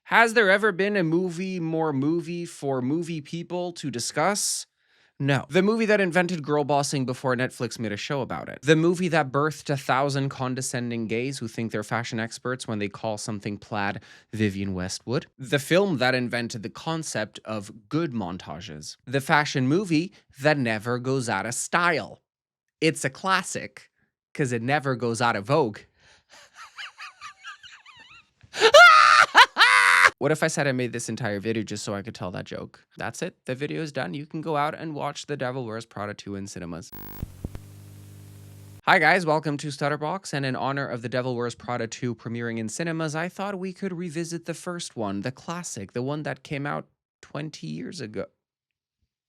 Has there ever been a movie for movie people to discuss? No. The movie that invented girl bossing before Netflix made a show about it. The movie that birthed 1,000 condescending gays who think they're fashion experts when they call something plaid Vivienne Westwood. The film that invented the concept of good montages. The fashion movie that never goes out of style. It's a classic because it never goes out of vogue. What if I said I made this entire video just so I could tell that joke? That's it. The video is done. You can go out and watch The Devil Wears Prada 2 in cinemas. Hi guys, welcome to StutterBox, and in honor of The Devil Wears Prada 2 premiering in cinemas, I thought we could revisit the first one, the classic, the one that came out 20 years ago.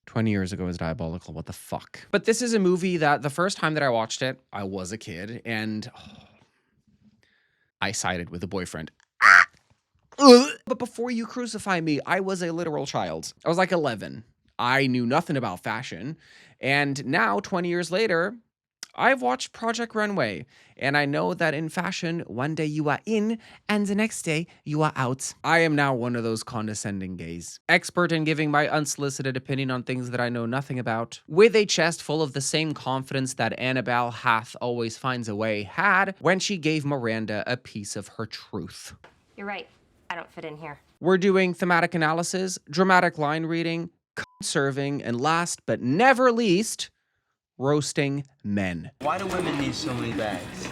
20 years ago is diabolical, what the fuck? But this is a movie that the first time that I watched it, I was a kid, and I sided with a boyfriend. But before you crucify me, I was a literal child. I was like 11. I knew nothing about fashion. And now, 20 years later, I've watched Project Runway. And I know that in fashion, one day you are in, and the next day you are out. I am now one of those condescending gays. Expert in giving my unsolicited opinion on things that I know nothing about. With a chest full of the same confidence that Annabelle Hath Always Finds a Way had when she gave Miranda a piece of her truth. You're right. I don't fit in here. We're doing thematic analysis, dramatic line reading, serving, and last but never least, roasting men. Why do women need so many bags?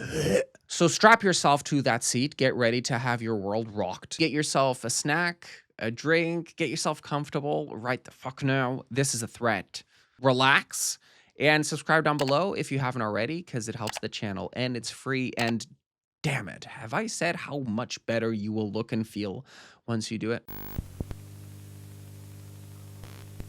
So strap yourself to that seat, get ready to have your world rocked. Get yourself a snack, a drink, get yourself comfortable right the fuck now. This is a threat. Relax, and subscribe down below if you haven't already, because it helps the channel, and it's free, and damn it, have I said how much better you will look and feel once you do it?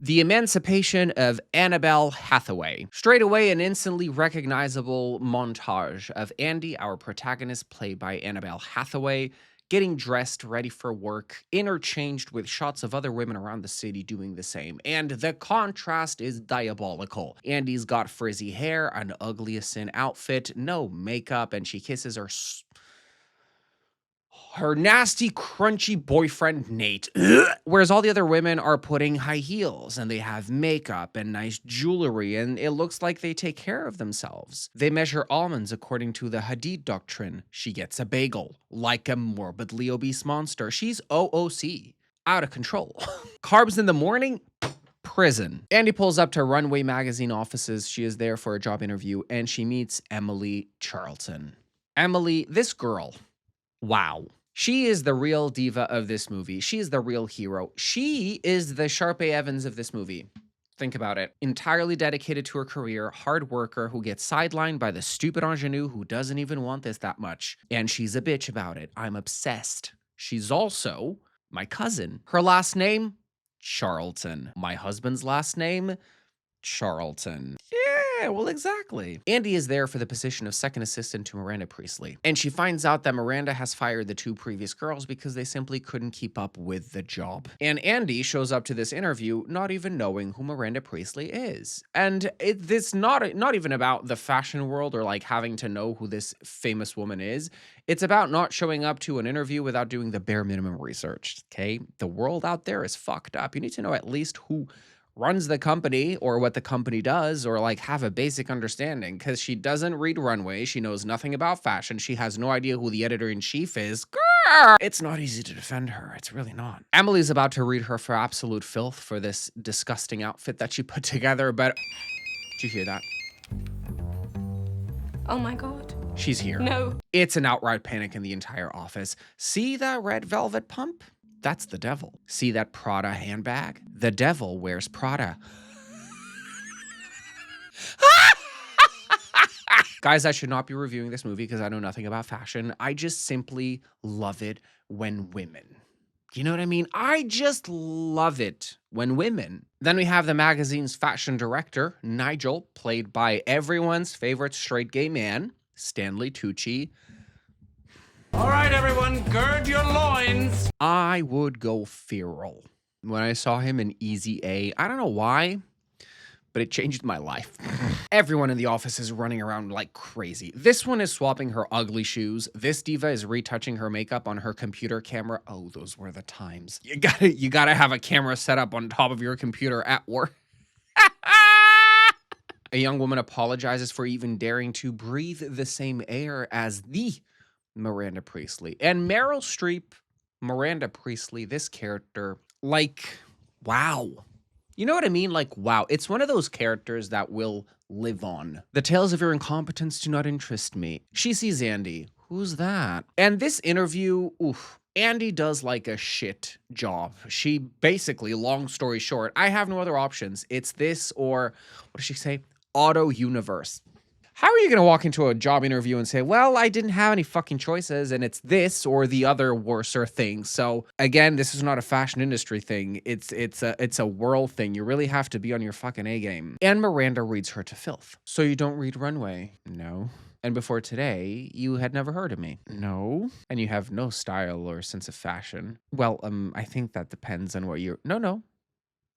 The emancipation of Annabelle Hathaway. Straight away, an instantly recognizable montage of Andy, our protagonist, played by Annabelle Hathaway, getting dressed, ready for work, interchanged with shots of other women around the city doing the same. And the contrast is diabolical. Andy's got frizzy hair, an ugly as sin outfit, no makeup, and she kisses her nasty, crunchy boyfriend, Nate. Whereas all the other women are putting high heels, and they have makeup and nice jewelry, and it looks like they take care of themselves. They measure almonds according to the Hadid doctrine. She gets a bagel, like a morbidly obese monster. She's OOC, out of control. Carbs in the morning? Prison. Andy pulls up to Runway magazine offices. She is there for a job interview, and she meets Emily Charlton. Emily, this girl, wow. She is the real diva of this movie. She is the real hero. She is the Sharpay Evans of this movie. Think about it. Entirely dedicated to her career, hard worker who gets sidelined by the stupid ingenue who doesn't even want this that much. And she's a bitch about it. I'm obsessed. She's also my cousin. Her last name? Charlton. My husband's last name? Charlton. Yeah, well, exactly. Andy is there for the position of second assistant to Miranda Priestly, and she finds out that Miranda has fired the two previous girls because they simply couldn't keep up with the job. And Andy shows up to this interview not even knowing who Miranda Priestly is. And it's not even about the fashion world or like having to know who this famous woman is. It's about not showing up to an interview without doing the bare minimum research, okay? The world out there is fucked up. You need to know at least who runs the company or what the company does, or like have a basic understanding, because she doesn't read Runway. She knows nothing about fashion. She has no idea who the editor-in-chief is. Grr! It's not easy to defend her. It's really not. Emily's about to read her for absolute filth for this disgusting outfit that she put together, but did you hear that? Oh my God. She's here. No. It's an outright panic in the entire office. See that red velvet pump? That's the devil. See that Prada handbag? The devil wears Prada. Guys, I should not be reviewing this movie because I know nothing about fashion. I just simply love it when women. You know what I mean? I just love it when women. Then we have the magazine's fashion director, Nigel, played by everyone's favorite straight gay man, Stanley Tucci. All right, everyone, gird your loins. I would go feral when I saw him in Easy A. I don't know why, but it changed my life. Everyone in the office is running around like crazy. This one is swapping her ugly shoes. This diva is retouching her makeup on her computer camera. Oh, those were the times. You gotta have a camera set up on top of your computer at work. A young woman apologizes for even daring to breathe the same air as the Miranda Priestly. And Meryl Streep, Miranda Priestly, this character, like, wow. You know what I mean? Like, wow. It's one of those characters that will live on. The tales of your incompetence do not interest me. She sees Andy. Who's that? And this interview, oof. Andy does like a shit job. She basically, long story short, I have no other options. It's this or, what does she say? Auto universe. How are you going to walk into a job interview and say, well, I didn't have any fucking choices and it's this or the other worser thing? So again, this is not a fashion industry thing. It's a world thing. You really have to be on your fucking A game. And Miranda reads her to filth. So you don't read Runway? No. And before today, you had never heard of me? No. And you have no style or sense of fashion? Well, I think that depends on what you're... No.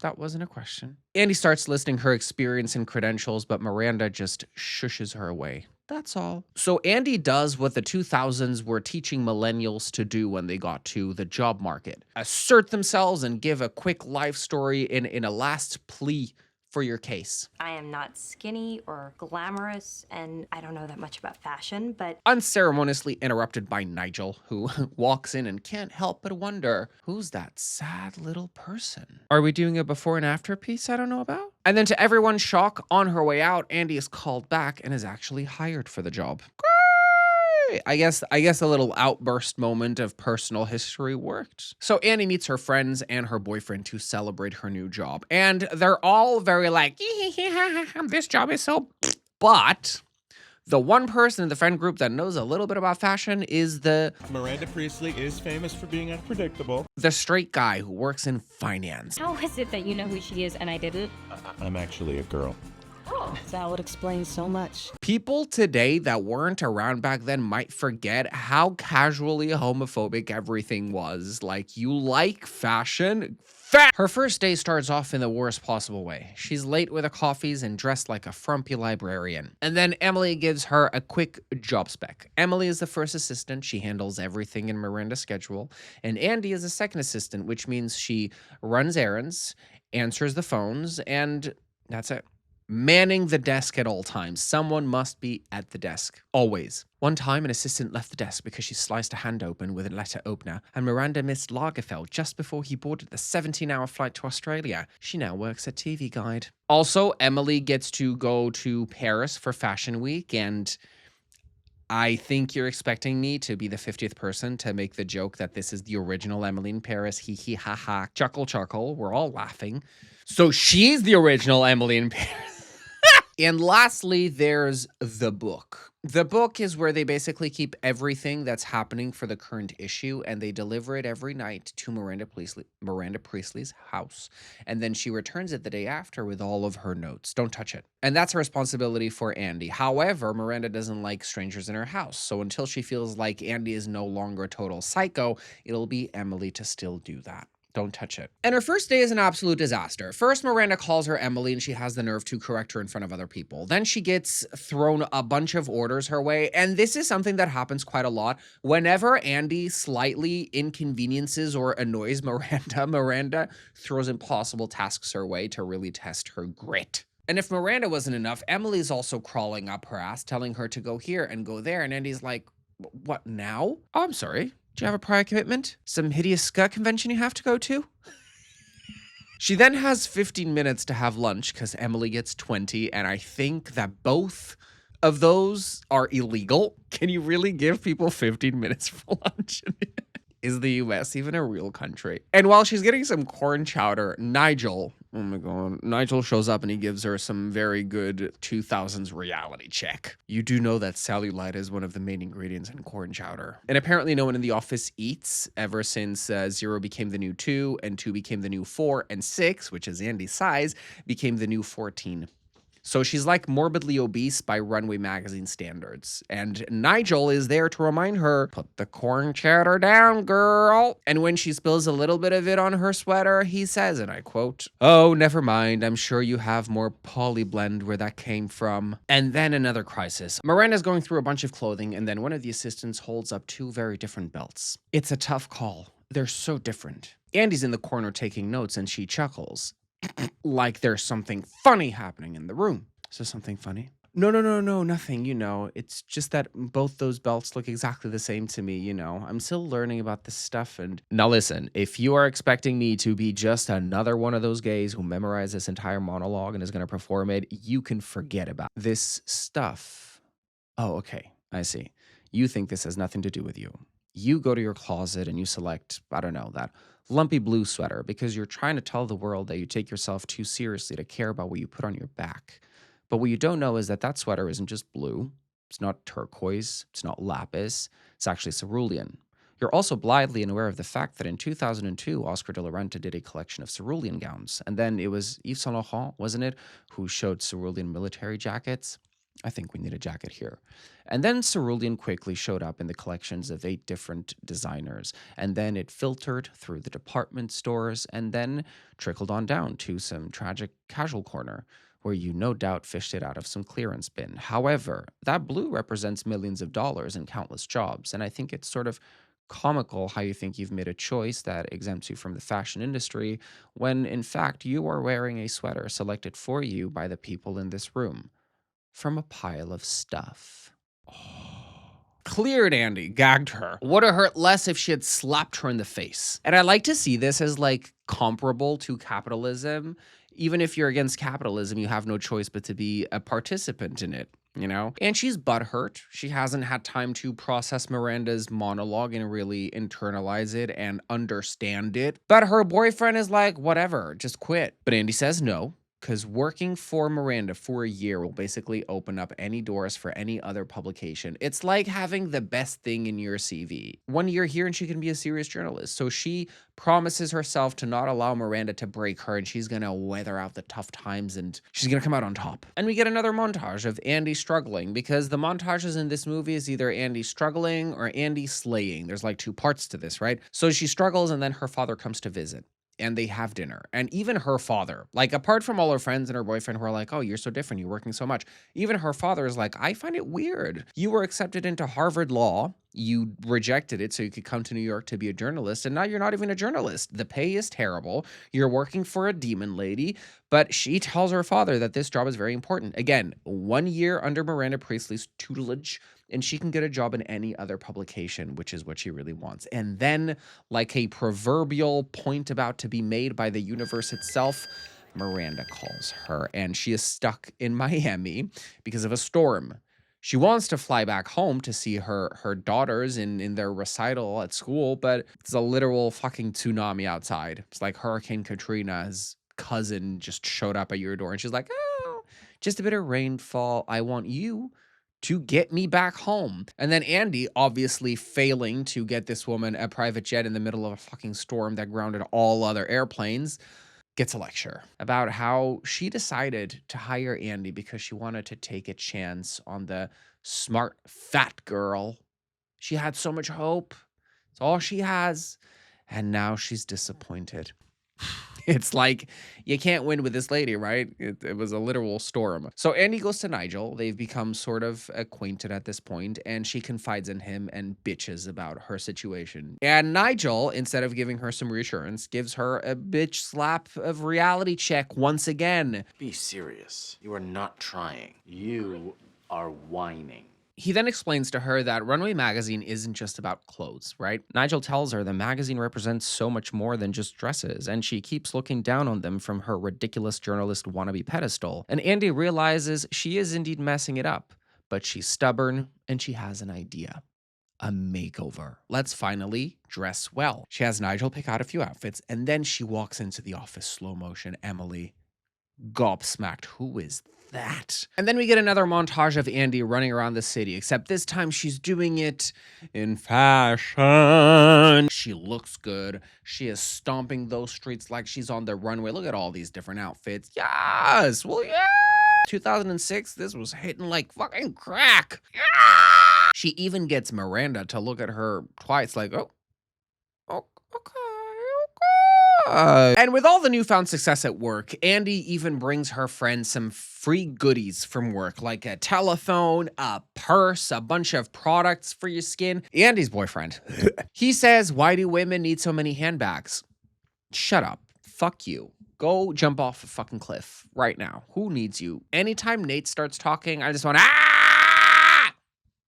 That wasn't a question. Andy starts listing her experience and credentials, but Miranda just shushes her away. That's all. So Andy does what the 2000s were teaching millennials to do when they got to the job market. Assert themselves and give a quick life story in a last plea for your case. I am not skinny or glamorous, and I don't know that much about fashion, but... Unceremoniously interrupted by Nigel, who walks in and can't help but wonder, who's that sad little person? Are we doing a before and after piece I don't know about? And then to everyone's shock, on her way out, Andy is called back and is actually hired for the job. I guess a little outburst moment of personal history worked. So Annie meets her friends and her boyfriend to celebrate her new job. And they're all very like, this job is so... But the one person in the friend group that knows a little bit about fashion is Miranda Priestly is famous for being unpredictable. The straight guy who works in finance. How is it that you know who she is and I didn't? I'm actually a girl. Oh, that would explain so much. People today that weren't around back then might forget how casually homophobic everything was. Like, you like fashion? Her first day starts off in the worst possible way. She's late with her coffees and dressed like a frumpy librarian. And then Emily gives her a quick job spec. Emily is the first assistant. She handles everything in Miranda's schedule. And Andy is the second assistant, which means she runs errands, answers the phones, and that's it. Manning the desk at all times. Someone must be at the desk. Always. One time, an assistant left the desk because she sliced a hand open with a letter opener, and Miranda missed Lagerfeld just before he boarded the 17-hour flight to Australia. She now works at TV Guide. Also, Emily gets to go to Paris for Fashion Week, and I think you're expecting me to be the 50th person to make the joke that this is the original Emily in Paris. Hee hee ha ha. Chuckle, chuckle. We're all laughing. So she's the original Emily in Paris. And lastly, there's the book. The book is where they basically keep everything that's happening for the current issue, and they deliver it every night to Miranda Priestly's house. And then she returns it the day after with all of her notes. Don't touch it. And that's a responsibility for Andy. However, Miranda doesn't like strangers in her house. So until she feels like Andy is no longer a total psycho, it'll be Emily to still do that. Don't touch it. And her first day is an absolute disaster. First, Miranda calls her Emily and she has the nerve to correct her in front of other people. Then she gets thrown a bunch of orders her way. And this is something that happens quite a lot. Whenever Andy slightly inconveniences or annoys Miranda throws impossible tasks her way to really test her grit. And if Miranda wasn't enough, Emily's also crawling up her ass, telling her to go here and go there. And Andy's like, what now? Oh, I'm sorry. Do you have a prior commitment? Some hideous skirt convention you have to go to? She then has 15 minutes to have lunch because Emily gets 20, and I think that both of those are illegal. Can you really give people 15 minutes for lunch? Is the US even a real country? And while she's getting some corn chowder, Nigel, oh my God, Nigel shows up and he gives her some very good 2000s reality check. You do know that cellulite is one of the main ingredients in corn chowder. And apparently no one in the office eats ever since 0 became the new 2 and 2 became the new 4 and 6, which is Andy's size, became the new 14. So she's like morbidly obese by Runway magazine standards. And Nigel is there to remind her, put the corn cheddar down, girl. And when she spills a little bit of it on her sweater, he says, and I quote, "Oh, never mind. I'm sure you have more poly blend where that came from." And then another crisis. Miranda's going through a bunch of clothing, and then one of the assistants holds up two very different belts. It's a tough call. They're so different. Andy's in the corner taking notes, and she chuckles. Like there's something funny happening in the room. Is there something funny? No, nothing, It's just that both those belts look exactly the same to me, I'm still learning about this stuff. And now listen, if you are expecting me to be just another one of those gays who memorize this entire monologue and is going to perform it, you can forget about this stuff. Oh, okay, I see. You think this has nothing to do with you. You go to your closet and you select, I don't know, that lumpy blue sweater because you're trying to tell the world that you take yourself too seriously to care about what you put on your back. But what you don't know is that that sweater isn't just blue. It's not turquoise. It's not lapis. It's actually cerulean. You're also blithely unaware of the fact that in 2002, Oscar de la Renta did a collection of cerulean gowns. And then it was Yves Saint Laurent, wasn't it, who showed cerulean military jackets. I think we need a jacket here. And then cerulean quickly showed up in the collections of 8 different designers. And then it filtered through the department stores and then trickled on down to some tragic casual corner where you no doubt fished it out of some clearance bin. However, that blue represents millions of dollars and countless jobs. And I think it's sort of comical how you think you've made a choice that exempts you from the fashion industry when in fact you are wearing a sweater selected for you by the people in this room. From a pile of stuff. Cleared Andy, gagged her. Would have hurt less if she had slapped her in the face. And I like to see this as like comparable to capitalism. Even if you're against capitalism, you have no choice but to be a participant in it, And she's butthurt. She hasn't had time to process Miranda's monologue and really internalize it and understand it. But her boyfriend is like, whatever, just quit. But Andy says no. Because working for Miranda for a year will basically open up any doors for any other publication. It's like having the best thing in your CV. 1 year here and she can be a serious journalist. So she promises herself to not allow Miranda to break her and she's going to weather out the tough times and she's going to come out on top. And we get another montage of Andy struggling because the montages in this movie is either Andy struggling or Andy slaying. There's like 2 parts to this, right? So she struggles and then her father comes to visit. And they have dinner. And even her father, like apart from all her friends and her boyfriend who are like, oh, you're so different, you're working so much. Even her father is like, I find it weird. You were accepted into Harvard Law. You rejected it so you could come to New York to be a journalist. And now you're not even a journalist. The pay is terrible. You're working for a demon lady. But she tells her father that this job is very important. Again, 1 year under Miranda Priestly's tutelage. And she can get a job in any other publication, which is what she really wants. And then, like a proverbial point about to be made by the universe itself, Miranda calls her, and she is stuck in Miami because of a storm. She wants to fly back home to see her daughters in their recital at school, but it's a literal fucking tsunami outside. It's like Hurricane Katrina's cousin just showed up at your door, and she's like, oh, just a bit of rainfall. I want you to get me back home. And then Andy, obviously failing to get this woman a private jet in the middle of a fucking storm that grounded all other airplanes, gets a lecture about how she decided to hire Andy because she wanted to take a chance on the smart fat girl. She had so much hope. It's all she has. And now she's disappointed. It's like, you can't win with this lady, right? It was a literal storm. So Andy goes to Nigel. They've become sort of acquainted at this point, and she confides in him and bitches about her situation. And Nigel, instead of giving her some reassurance, gives her a bitch slap of reality check once again. Be serious. You are not trying. You are whining. He then explains to her that Runway magazine isn't just about clothes, right? Nigel tells her the magazine represents so much more than just dresses, and she keeps looking down on them from her ridiculous journalist wannabe pedestal. And Andy realizes she is indeed messing it up, but she's stubborn and she has an idea. A makeover. Let's finally dress well. She has Nigel pick out a few outfits, and then she walks into the office slow motion. Emily, gobsmacked. Who is that? And then we get another montage of Andy running around the city, except this time she's doing it in fashion. She looks good. She is stomping those streets like she's on the runway. Look at all these different outfits. Yes! Well, yeah! 2006, this was hitting like fucking crack. She even gets Miranda to look at her twice like, oh, okay. And with all the newfound success at work, Andy even brings her friend some free goodies from work, like a telephone, a purse, a bunch of products for your skin. Andy's boyfriend. He says, why do women need so many handbags? Shut up. Fuck you. Go jump off a fucking cliff right now. Who needs you? Anytime Nate starts talking, I just want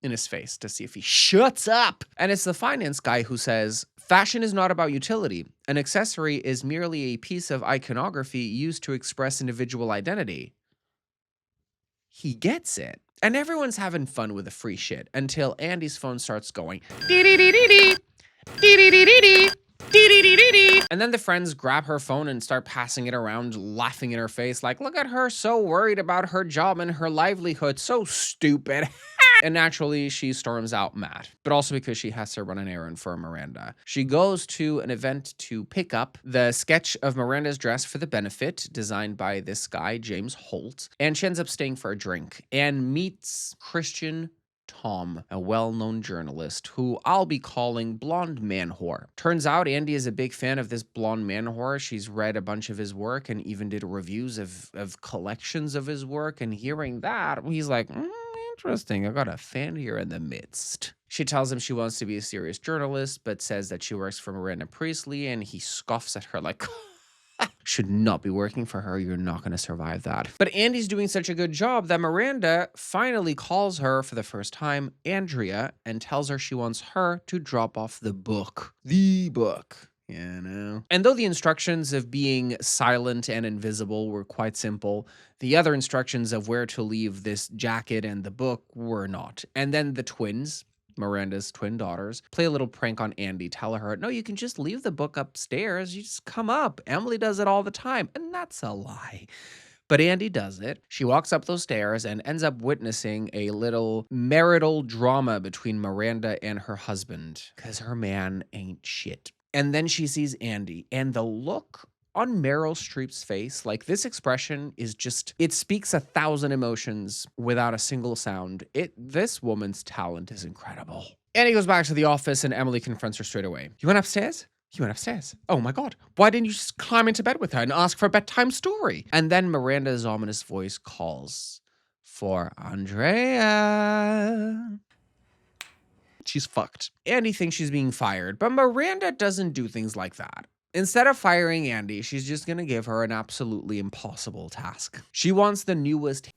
in his face to see if he shuts up. And it's the finance guy who says, fashion is not about utility. An accessory is merely a piece of iconography used to express individual identity. He gets it. And everyone's having fun with the free shit until Andy's phone starts going. And then the friends grab her phone and start passing it around, laughing in her face like, look at her, so worried about her job and her livelihood, so stupid. And naturally, she storms out mad, but also because she has to run an errand for Miranda. She goes to an event to pick up the sketch of Miranda's dress for the benefit, designed by this guy, James Holt, and she ends up staying for a drink and meets Christian Tom, a well-known journalist who I'll be calling Blonde Man Whore. Turns out Andy is a big fan of this Blonde Man Whore. She's read a bunch of his work and even did reviews of collections of his work. And hearing that, he's like, interesting. I got a fan here in the midst. She tells him she wants to be a serious journalist, but says that she works for Miranda Priestly, and he scoffs at her like, should not be working for her. You're not going to survive that. But Andy's doing such a good job that Miranda finally calls her for the first time, Andrea, and tells her she wants her to drop off the book. The book. You know? And though the instructions of being silent and invisible were quite simple, the other instructions of where to leave this jacket and the book were not. And then the twins, Miranda's twin daughters, play a little prank on Andy, tell her, no, you can just leave the book upstairs. You just come up. Emily does it all the time. And that's a lie. But Andy does it. She walks up those stairs and ends up witnessing a little marital drama between Miranda and her husband, because her man ain't shit. And then she sees Andy, and the look on Meryl Streep's face, like this expression is just, it speaks 1,000 emotions without a single sound. This woman's talent is incredible. Andy goes back to the office and Emily confronts her straight away. You went upstairs? You went upstairs. Oh my God. Why didn't you just climb into bed with her and ask for a bedtime story? And then Miranda's ominous voice calls for Andrea. She's fucked. Andy thinks she's being fired, but Miranda doesn't do things like that. Instead of firing Andy, she's just gonna give her an absolutely impossible task. She wants the newest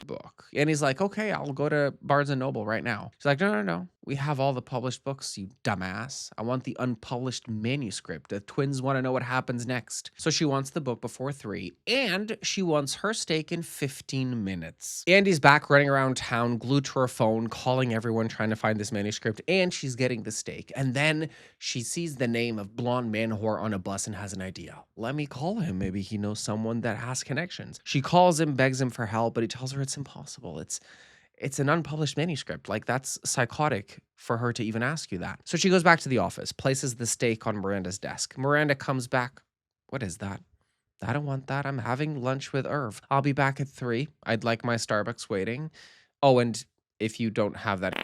book. And he's like, okay, I'll go to Barnes & Noble right now. She's like, no. We have all the published books, you dumbass. I want the unpublished manuscript. The twins want to know what happens next. So she wants the book before 3, and she wants her steak in 15 minutes. Andy's back running around town, glued to her phone, calling everyone, trying to find this manuscript, and she's getting the steak. And then she sees the name of Blonde Man Whore on a bus and has an idea. Let me call him. Maybe he knows someone that has connections. She calls him, begs him for help, but he tells her it's impossible. It's an unpublished manuscript. Like, that's psychotic for her to even ask you that. So she goes back to the office, places the steak on Miranda's desk. Miranda comes back. What is that? I don't want that. I'm having lunch with Irv. I'll be back at 3. I'd like my Starbucks waiting. Oh, and if you don't have that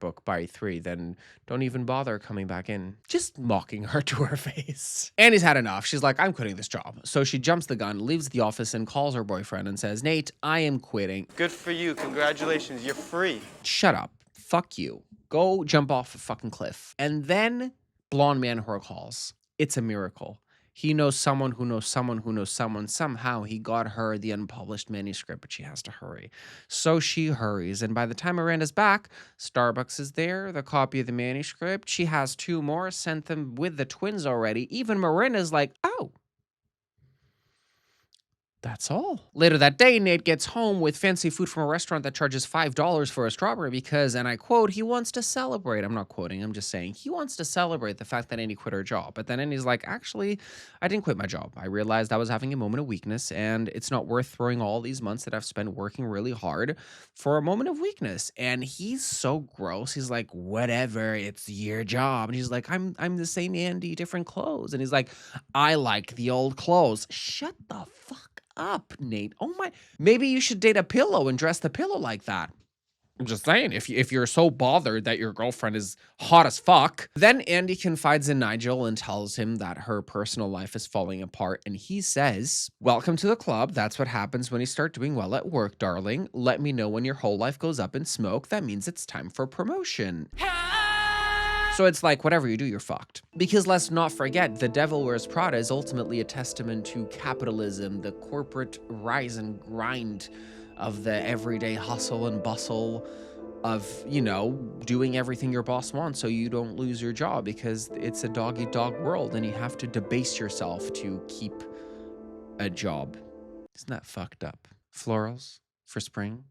book by 3, then don't even bother coming back in. Just mocking her to her face. Annie's had enough. She's like, I'm quitting this job. So she jumps the gun, leaves the office, and calls her boyfriend and says, Nate, I am quitting. Good for you. Congratulations. You're free. Shut up. Fuck you. Go jump off a fucking cliff. And then Blonde Man Whore calls. It's a miracle. He knows someone who knows someone who knows someone. Somehow he got her the unpublished manuscript, but she has to hurry. So she hurries, and by the time Miranda's back, Starbucks is there, the copy of the manuscript. She has 2 more, sent them with the twins already. Even Miranda's like, oh. That's all. Later that day, Nate gets home with fancy food from a restaurant that charges $5 for a strawberry because, and I quote, he wants to celebrate. I'm not quoting, I'm just saying he wants to celebrate the fact that Andy quit her job. But then Andy's like, actually, I didn't quit my job. I realized I was having a moment of weakness, and it's not worth throwing all these months that I've spent working really hard for a moment of weakness. And he's so gross. He's like, whatever, it's your job. And he's like, I'm the same Andy, different clothes. And he's like, I like the old clothes. Shut the fuck up, Nate. Oh my. Maybe you should date a pillow and dress the pillow like that. I'm just saying, if you're so bothered that your girlfriend is hot as fuck. Then Andy confides in Nigel and tells him that her personal life is falling apart. And he says, welcome to the club. That's what happens when you start doing well at work, darling. Let me know when your whole life goes up in smoke. That means it's time for promotion. So it's like, whatever you do, you're fucked. Because let's not forget, The Devil Wears Prada is ultimately a testament to capitalism, the corporate rise and grind of the everyday hustle and bustle of, you know, doing everything your boss wants so you don't lose your job, because it's a dog-eat-dog world and you have to debase yourself to keep a job. Isn't that fucked up? Florals for spring?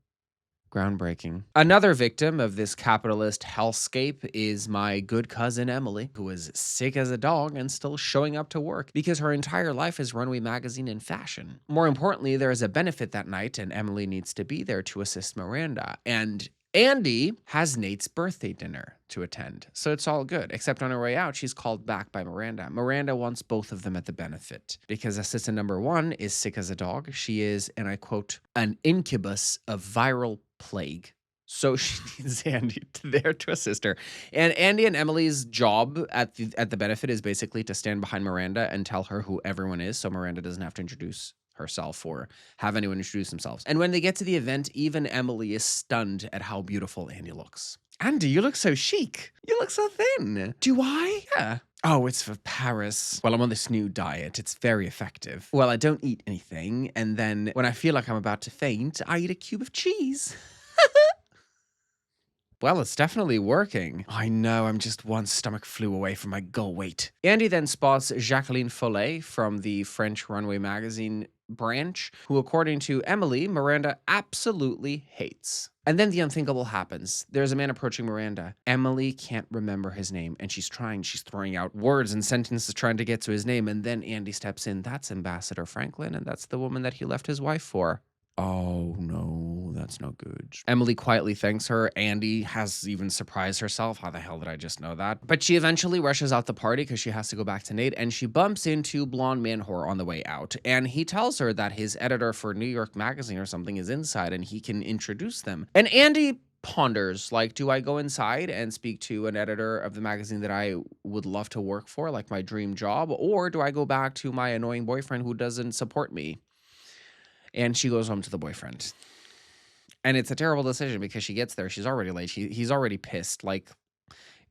Groundbreaking. Another victim of this capitalist hellscape is my good cousin Emily, who is sick as a dog and still showing up to work because her entire life is runway magazine and fashion. More importantly, there is a benefit that night and Emily needs to be there to assist Miranda. And Andy has Nate's birthday dinner to attend, so it's all good, except on her way out, she's called back by Miranda. Miranda wants both of them at the benefit because assistant number one is sick as a dog. She is, and I quote, an incubus of viral plague. So she needs Andy there to assist her. And Andy and Emily's job at the benefit is basically to stand behind Miranda and tell her who everyone is, so Miranda doesn't have to introduce herself or have anyone introduce themselves. And when they get to the event, even Emily is stunned at how beautiful Andy looks. Andy, you look so chic. You look so thin. Do I? Yeah. Oh, it's for Paris. Well, I'm on this new diet. It's very effective. Well, I don't eat anything. And then when I feel like I'm about to faint, I eat a cube of cheese. Well, it's definitely working. I know, I'm just one stomach flu away from my goal weight. Andy then spots Jacqueline Follet from the French runway magazine branch, who, according to Emily, Miranda absolutely hates. And then the unthinkable happens. There's a man approaching Miranda. Emily can't remember his name, and she's throwing out words and sentences trying to get to his name, and then Andy steps in. That's Ambassador Franklin, and that's the woman that he left his wife for. Oh, no, that's no good. Emily quietly thanks her. Andy has even surprised herself. How the hell did I just know that? But she eventually rushes out the party because she has to go back to Nate, and she bumps into Blonde Man Whore on the way out. And he tells her that his editor for New York Magazine or something is inside and he can introduce them. And Andy ponders, like, do I go inside and speak to an editor of the magazine that I would love to work for, like my dream job, or do I go back to my annoying boyfriend who doesn't support me? And she goes home to the boyfriend. And it's a terrible decision because she gets there. She's already late. He's already pissed. Like,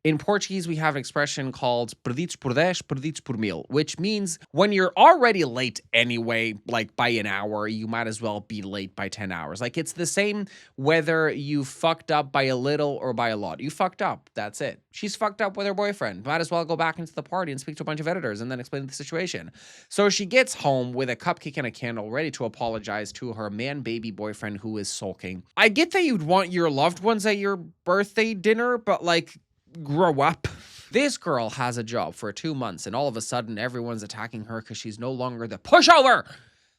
in Portuguese, we have an expression called perdidos por 10, perdidos por 1000, which means when you're already late anyway, like by an hour, you might as well be late by 10 hours. Like, it's the same whether you fucked up by a little or by a lot. You fucked up. That's it. She's fucked up with her boyfriend. Might as well go back into the party and speak to a bunch of editors and then explain the situation. So she gets home with a cupcake and a candle, ready to apologize to her man-baby boyfriend who is sulking. I get that you'd want your loved ones at your birthday dinner, but like, grow up. This girl has a job for 2 months and all of a sudden everyone's attacking her because she's no longer the pushover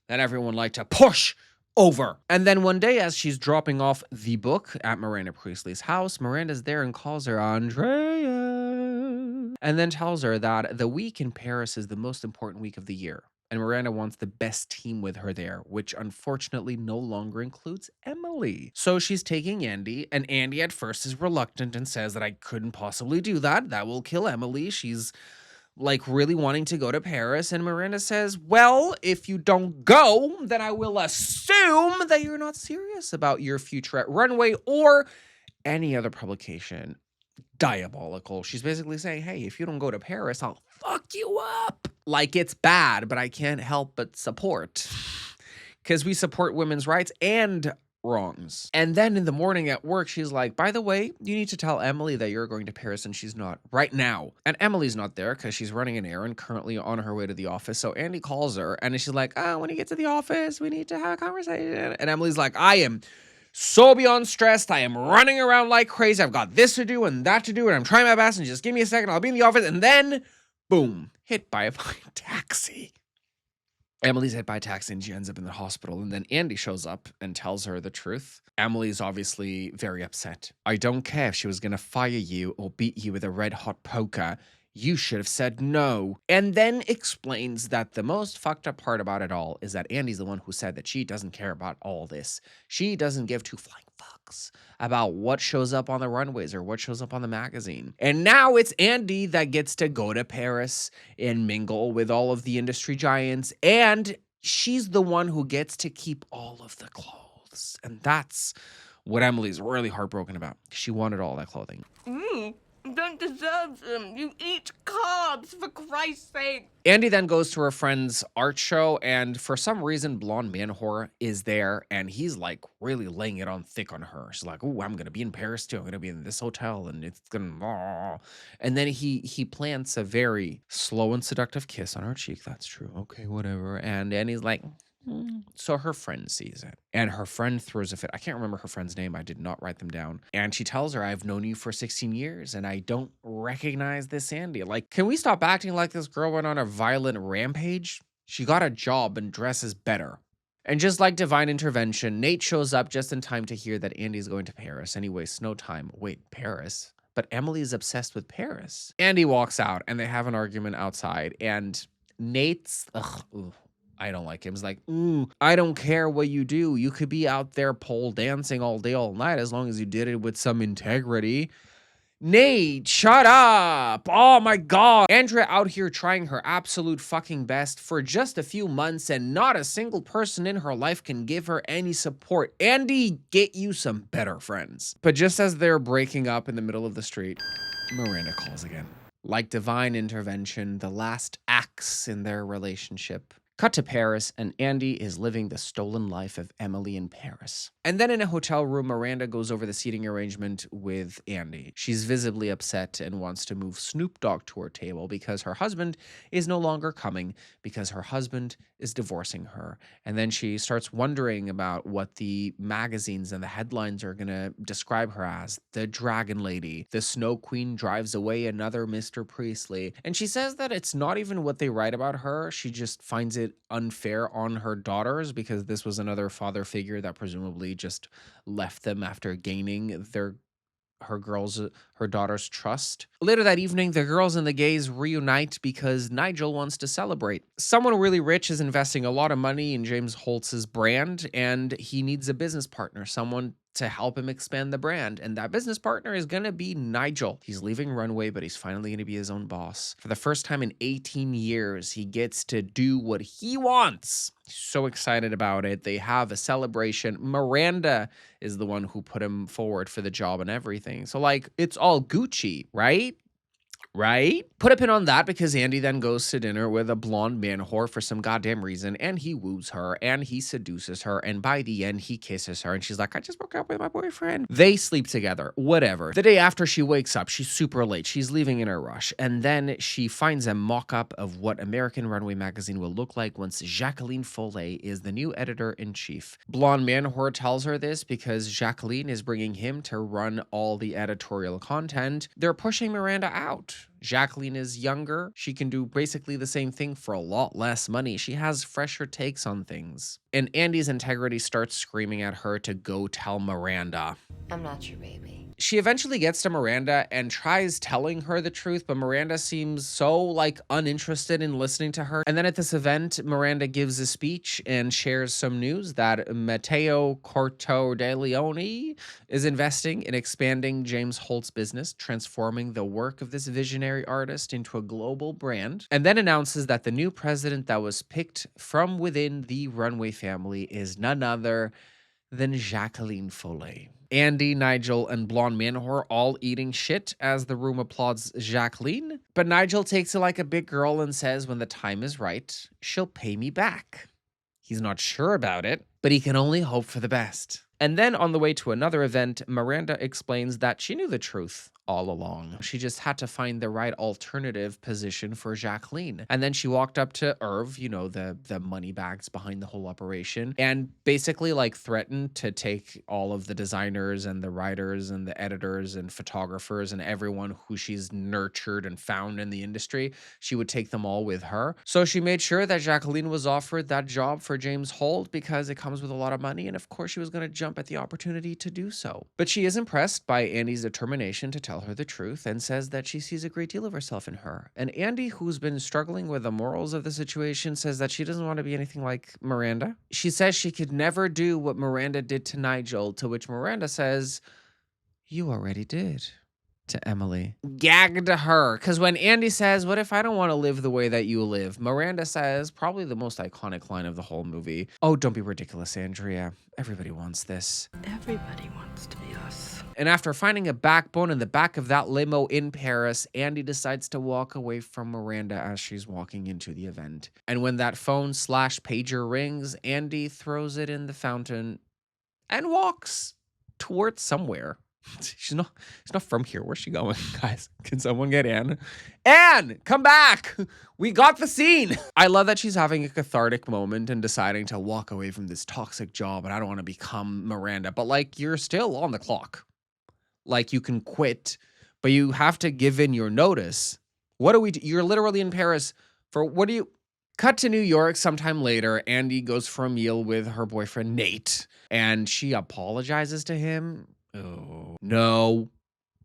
that everyone liked to push over. And then one day as she's dropping off the book at Miranda Priestly's house, Miranda's there and calls her Andrea. And then tells her that the week in Paris is the most important week of the year. And Miranda wants the best team with her there, which unfortunately no longer includes Emily. So she's taking Andy, and Andy at first is reluctant and says that I couldn't possibly do that. That will kill Emily. She's like really wanting to go to Paris. And Miranda says, well, if you don't go, then I will assume that you're not serious about your future at Runway or any other publication. Diabolical. She's basically saying, hey, if you don't go to Paris, I'll fuck you up. Like, it's bad, but I can't help but support. Because we support women's rights and wrongs. And then in the morning at work, she's like, by the way, you need to tell Emily that you're going to Paris and she's not right now. And Emily's not there because she's running an errand currently on her way to the office. So Andy calls her and she's like, oh, when you get to the office, we need to have a conversation. And Emily's like, I am so beyond stressed. I am running around like crazy. I've got this to do and that to do, and I'm trying my best, and just give me a second. I'll be in the office. And then, boom, hit by a fucking taxi. Emily's hit by a taxi and she ends up in the hospital. And then Andy shows up and tells her the truth. Emily's obviously very upset. I don't care if she was going to fire you or beat you with a red hot poker. You should have said no. And then explains that the most fucked up part about it all is that Andy's the one who said that she doesn't care about all this. She doesn't give two flying fucks about what shows up on the runways or what shows up on the magazine. And now it's Andy that gets to go to Paris and mingle with all of the industry giants. And she's the one who gets to keep all of the clothes. And that's what Emily's really heartbroken about. She wanted all that clothing. You don't deserve them. You eat carbs, for Christ's sake. Andy then goes to her friend's art show, and for some reason, Blonde Man Whore is there, and he's like really laying it on thick on her. She's like, "Oh, I'm gonna be in Paris too. I'm gonna be in this hotel, and it's gonna." And then he plants a very slow and seductive kiss on her cheek. That's true. Okay, whatever. And Andy's like. So her friend sees it, and her friend throws a fit. I can't remember her friend's name. I did not write them down. And she tells her, I've known you for 16 years, and I don't recognize this Andy. Like, can we stop acting like this girl went on a violent rampage? She got a job and dresses better. And just like divine intervention, Nate shows up just in time to hear that Andy's going to Paris. And he wastes no time. Wait, Paris? But Emily is obsessed with Paris. Andy walks out, and they have an argument outside, and Nate's... I don't like him. He's like, I don't care what you do. You could be out there pole dancing all day, all night, as long as you did it with some integrity. Nate, shut up. Oh my God. Andrea out here trying her absolute fucking best for just a few months, and not a single person in her life can give her any support. Andy, get you some better friends. But just as they're breaking up in the middle of the street, Miranda calls again. Like divine intervention, the last acts in their relationship. Cut to Paris, and Andy is living the stolen life of Emily in Paris. And then in a hotel room, Miranda goes over the seating arrangement with Andy. She's visibly upset and wants to move Snoop Dogg to her table because her husband is no longer coming, because her husband is divorcing her. And then she starts wondering about what the magazines and the headlines are going to describe her as. The Dragon Lady, the Snow Queen drives away another Mr. Priestly. And she says that it's not even what they write about her. She just finds it unfair on her daughters because this was another father figure that presumably just left them after gaining her daughter's trust. Later that evening, the girls and the gays reunite because Nigel wants to celebrate. Someone really rich is investing a lot of money in James Holtz's brand, and he needs a business partner, someone to help him expand the brand. And that business partner is going to be Nigel. He's leaving Runway, but he's finally going to be his own boss. For the first time in 18 years, he gets to do what he wants. He's so excited about it. They have a celebration. Miranda is the one who put him forward for the job and everything. So, like, it's all Gucci, right? Right? Put a pin on that because Andy then goes to dinner with a blonde man whore for some goddamn reason, and he woos her, and he seduces her, and by the end, he kisses her, and she's like, I just broke up with my boyfriend. They sleep together, whatever. The day after she wakes up, she's super late. She's leaving in a rush, and then she finds a mock-up of what American Runway magazine will look like once Jacqueline Follet is the new editor-in-chief. Blonde man whore tells her this because Jacqueline is bringing him to run all the editorial content. They're pushing Miranda out. Jacqueline is younger. She can do basically the same thing for a lot less money. She has fresher takes on things. And Andy's integrity starts screaming at her to go tell Miranda. I'm not your baby. She eventually gets to Miranda and tries telling her the truth, but Miranda seems so, like, uninterested in listening to her. And then at this event, Miranda gives a speech and shares some news that Matteo Corto de Leone is investing in expanding James Holt's business, transforming the work of this visionary artist into a global brand, and then announces that the new president that was picked from within the Runway family is none other than Jacqueline Follet. Andy, Nigel, and Blonde Man Whore all eating shit as the room applauds Jacqueline. But Nigel takes it like a big girl and says when the time is right, she'll pay me back. He's not sure about it, but he can only hope for the best. And then on the way to another event, Miranda explains that she knew the truth all along. She just had to find the right alternative position for Jacqueline. And then she walked up to Irv, you know, the money bags behind the whole operation, and basically like threatened to take all of the designers and the writers and the editors and photographers and everyone who she's nurtured and found in the industry. She would take them all with her. So she made sure that Jacqueline was offered that job for James Holt because it comes with a lot of money. And of course she was going to jump jump at the opportunity to do so. But she is impressed by Andy's determination to tell her the truth and says that she sees a great deal of herself in her. And Andy, who's been struggling with the morals of the situation, says that she doesn't want to be anything like Miranda. She says she could never do what Miranda did to Nigel, to which Miranda says, "You already did." To Emily. Gagged her. Because when Andy says, "What if I don't want to live the way that you live?" Miranda says, probably the most iconic line of the whole movie, "Oh, don't be ridiculous, Andrea. Everybody wants this." Everybody wants to be us. And after finding a backbone in the back of that limo in Paris, Andy decides to walk away from Miranda as she's walking into the event. And when that phone/pager rings, Andy throws it in the fountain and walks towards somewhere. She's not from here. Where's she going, guys? Can someone get Anne? Anne, come back. We got the scene. I love that she's having a cathartic moment and deciding to walk away from this toxic job, and I don't want to become Miranda. But, like, you're still on the clock. Like, you can quit, but you have to give in your notice. What do we do? You're literally in Paris for what do you... Cut to New York sometime later. Andy goes for a meal with her boyfriend, Nate, and she apologizes to him. Oh, no,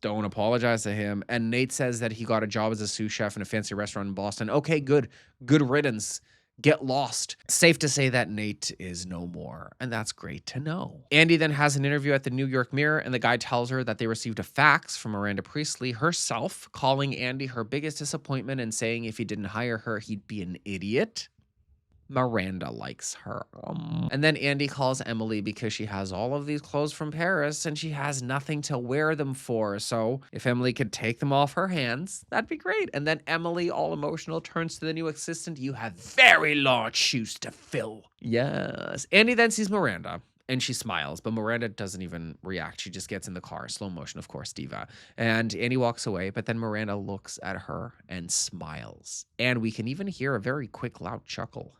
don't apologize to him. And Nate says that he got a job as a sous chef in a fancy restaurant in Boston. Okay, good riddance. Get lost. Safe to say that Nate is no more, and that's great to know. Andy then has an interview at the New York Mirror, and the guy tells her that they received a fax from Miranda Priestly herself, calling Andy her biggest disappointment and saying if he didn't hire her, he'd be an idiot. Miranda likes her. And then Andy calls Emily because she has all of these clothes from Paris and she has nothing to wear them for. So if Emily could take them off her hands, that'd be great. And then Emily, all emotional, turns to the new assistant. "You have very large shoes to fill." Yes. Andy then sees Miranda and she smiles, but Miranda doesn't even react. She just gets in the car, slow motion, of course, diva. And Andy walks away, but then Miranda looks at her and smiles. And we can even hear a very quick, loud chuckle.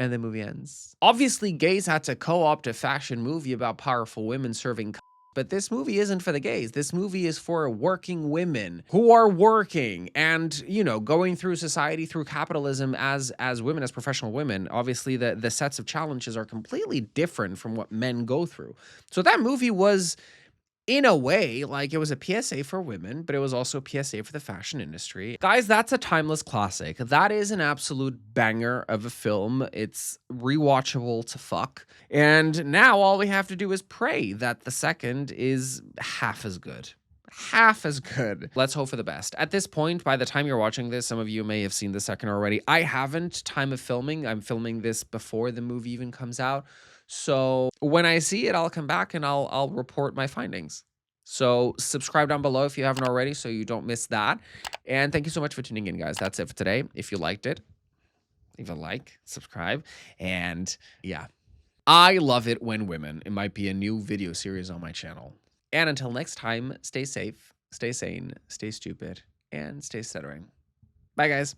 And the movie ends. Obviously, gays had to co-opt a fashion movie about powerful women serving but this movie isn't for the gays. This movie is for working women who are working and, you know, going through society, through capitalism as women, as professional women. Obviously, the sets of challenges are completely different from what men go through. So that movie was, in a way, like, it was a PSA for women, but it was also a PSA for the fashion industry. Guys, that's a timeless classic. That is an absolute banger of a film. It's rewatchable to fuck. And now all we have to do is pray that the second is half as good. Half as good. Let's hope for the best. At this point, by the time you're watching this, some of you may have seen the second already. I haven't. Time of filming. I'm filming this before the movie even comes out. So when I see it, I'll come back and I'll report my findings. So subscribe down below if you haven't already so you don't miss that. And thank you so much for tuning in, guys. That's it for today. If you liked it, leave a like, subscribe, and yeah. I love it when women. It might be a new video series on my channel. And until next time, stay safe, stay sane, stay stupid, and stay stuttering. Bye, guys.